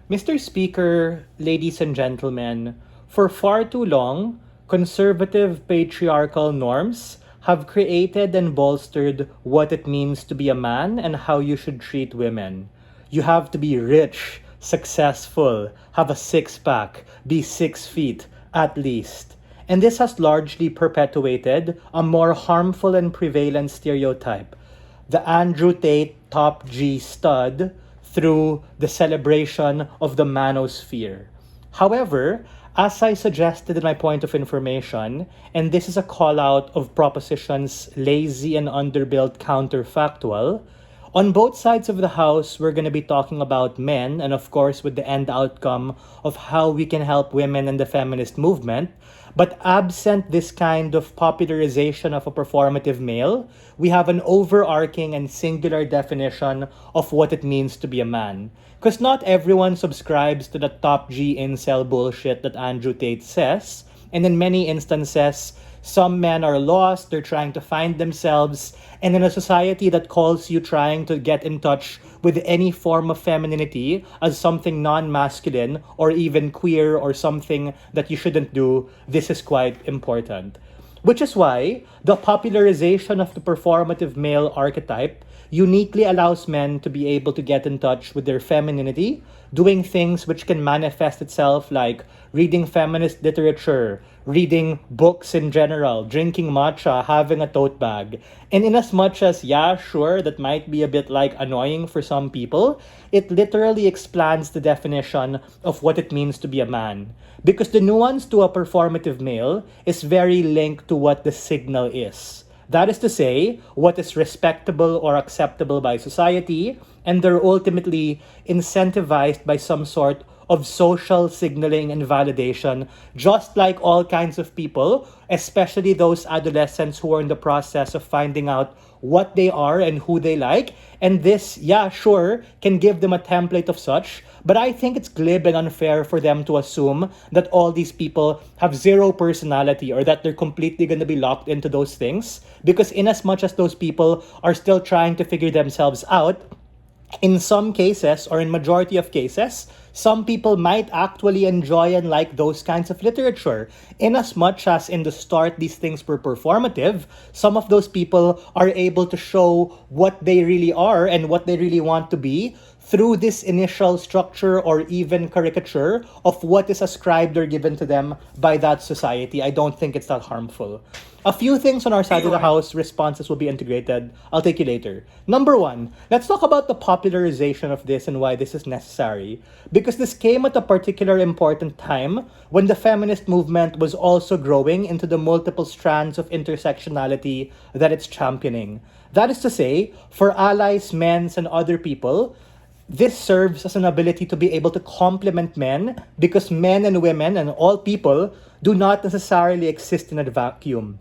Mr. Speaker, ladies and gentlemen, for far too long, conservative patriarchal norms have created and bolstered what it means to be a man and how you should treat women. You have to be rich, successful, have a six pack, be 6 feet at least. And this has largely perpetuated a more harmful and prevalent stereotype, the Andrew Tate top G stud, through the celebration of the manosphere. However, as I suggested in my point of information, and this is a call out of proposition's lazy and underbuilt counterfactual, on both sides of the house, we're going to be talking about men, and of course, with the end outcome of how we can help women in the feminist movement. But absent this kind of popularization of a performative male, we have an overarching and singular definition of what it means to be a man. Because not everyone subscribes to the top G incel bullshit that Andrew Tate says, and in many instances, some men are lost, they're trying to find themselves, and in a society that calls you trying to get in touch with any form of femininity as something non-masculine or even queer or something that you shouldn't do, this is quite important. Which is why the popularization of the performative male archetype uniquely allows men to be able to get in touch with their femininity, doing things which can manifest itself like reading feminist literature, reading books in general, drinking matcha, having a tote bag. And in as much as, yeah, sure, that might be a bit like annoying for some people, it literally expands the definition of what it means to be a man. Because the nuance to a performative male is very linked to what the signal is. That is to say, what is respectable or acceptable by society, and they're ultimately incentivized by some sort of social signaling and validation, just like all kinds of people, especially those adolescents who are in the process of finding out what they are and who they like. And this, yeah, sure, can give them a template of such, but I think it's glib and unfair for them to assume that all these people have zero personality or that they're completely going to be locked into those things. Because in as much as those people are still trying to figure themselves out, in some cases, or in majority of cases, some people might actually enjoy and like those kinds of literature. In as much as in the start these things were performative, some of those people are able to show what they really are and what they really want to be through this initial structure or even caricature of what is ascribed or given to them by that society. I don't think it's that harmful. A few things on our side of the house, responses will be integrated. I'll take you later. Number one, let's talk about the popularization of this and why this is necessary. Because this came at a particular important time when the feminist movement was also growing into the multiple strands of intersectionality that it's championing. That is to say, for allies, men, and other people, this serves as an ability to be able to complement men because men and women and all people do not necessarily exist in a vacuum.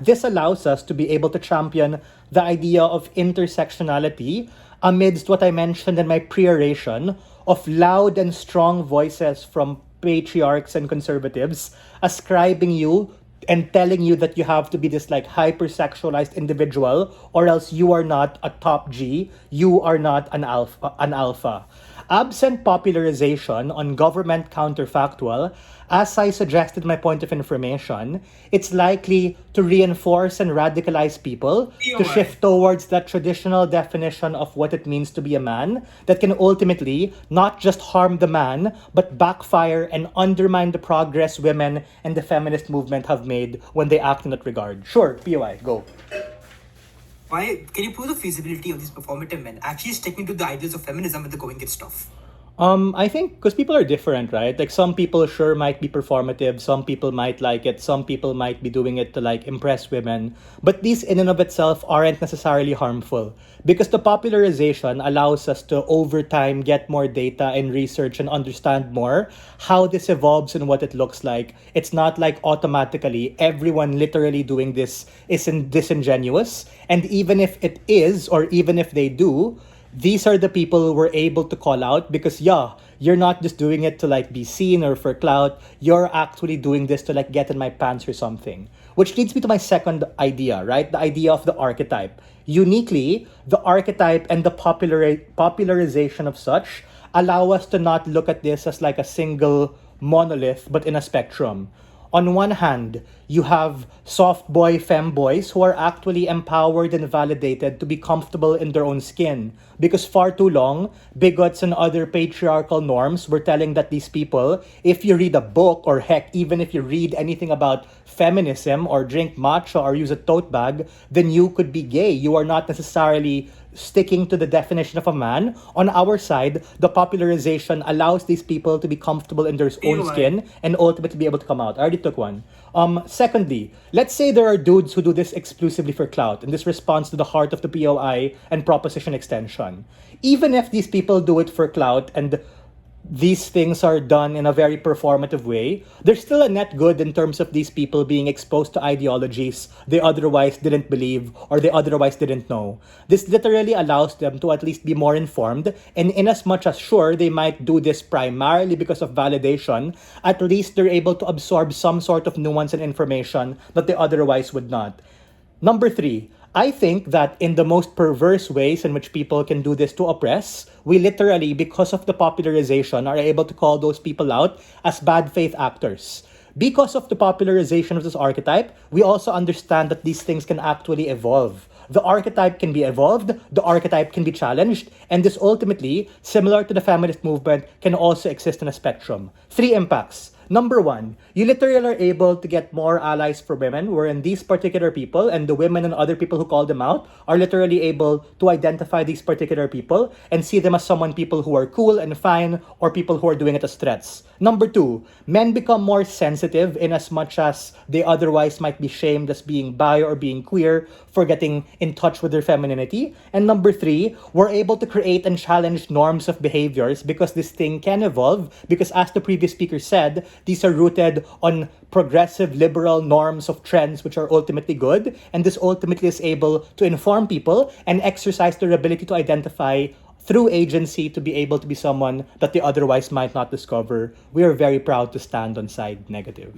This allows us to be able to champion the idea of intersectionality amidst what I mentioned in my pre-oration of loud and strong voices from patriarchs and conservatives ascribing you and telling you that you have to be this like hypersexualized individual or else you are not a top G, you are not an alpha. Absent popularization on government counterfactual, as I suggested my point of information, it's likely to reinforce and radicalize people to shift towards that traditional definition of what it means to be a man that can ultimately not just harm the man, but backfire and undermine the progress women and the feminist movement have made when they act in that regard. Sure, POI, go. Why can you prove the feasibility of these performative men actually sticking to the ideals of feminism when the going gets tough? I think because people are different, right? Like some people sure might be performative, some people might like it, some people might be doing it to like impress women. But these in and of itself aren't necessarily harmful because the popularization allows us to over time get more data and research and understand more how this evolves and what it looks like. It's not like automatically everyone literally doing this is disingenuous. And even if it is, or even if they do, these are the people we're able to call out because yeah, you're not just doing it to like be seen or for clout, you're actually doing this to like get in my pants or something. Which leads me to my second idea, right? The idea of the archetype. Uniquely, the archetype and the popularization of such allow us to not look at this as like a single monolith, but in a spectrum. On one hand, you have soft boy femboys who are actually empowered and validated to be comfortable in their own skin. Because far too long, bigots and other patriarchal norms were telling that these people, if you read a book, or heck, even if you read anything about feminism or drink matcha or use a tote bag, then you could be gay. You are not necessarily sticking to the definition of a man. On our side, the popularization allows these people to be comfortable in their own skin and ultimately be able to come out. I already took one. Secondly, let's say there are dudes who do this exclusively for clout, and this responds to the heart of the POI and proposition extension. Even if these people do it for clout and these things are done in a very performative way, there's still a net good in terms of these people being exposed to ideologies they otherwise didn't believe or they otherwise didn't know. This literally allows them to at least be more informed, and in as much as sure they might do this primarily because of validation, at least they're able to absorb some sort of nuance and information that they otherwise would not. Number 3, I think that in the most perverse ways in which people can do this to oppress, we literally, because of the popularization, are able to call those people out as bad faith actors. Because of the popularization of this archetype, we also understand that these things can actually evolve. The archetype can be evolved, the archetype can be challenged, and this ultimately, similar to the feminist movement, can also exist in a spectrum. 3 impacts. Number 1, you literally are able to get more allies for women, wherein these particular people and the women and other people who call them out are literally able to identify these particular people and see them as people who are cool and fine, or people who are doing it as threats. Number 2, men become more sensitive in as much as they otherwise might be shamed as being bi or being queer for getting in touch with their femininity. And number 3, we're able to create and challenge norms of behaviors because this thing can evolve, because as the previous speaker said, these are rooted on progressive liberal norms of trends which are ultimately good, and this ultimately is able to inform people and exercise their ability to identify through agency to be able to be someone that they otherwise might not discover. We are very proud to stand on side negative.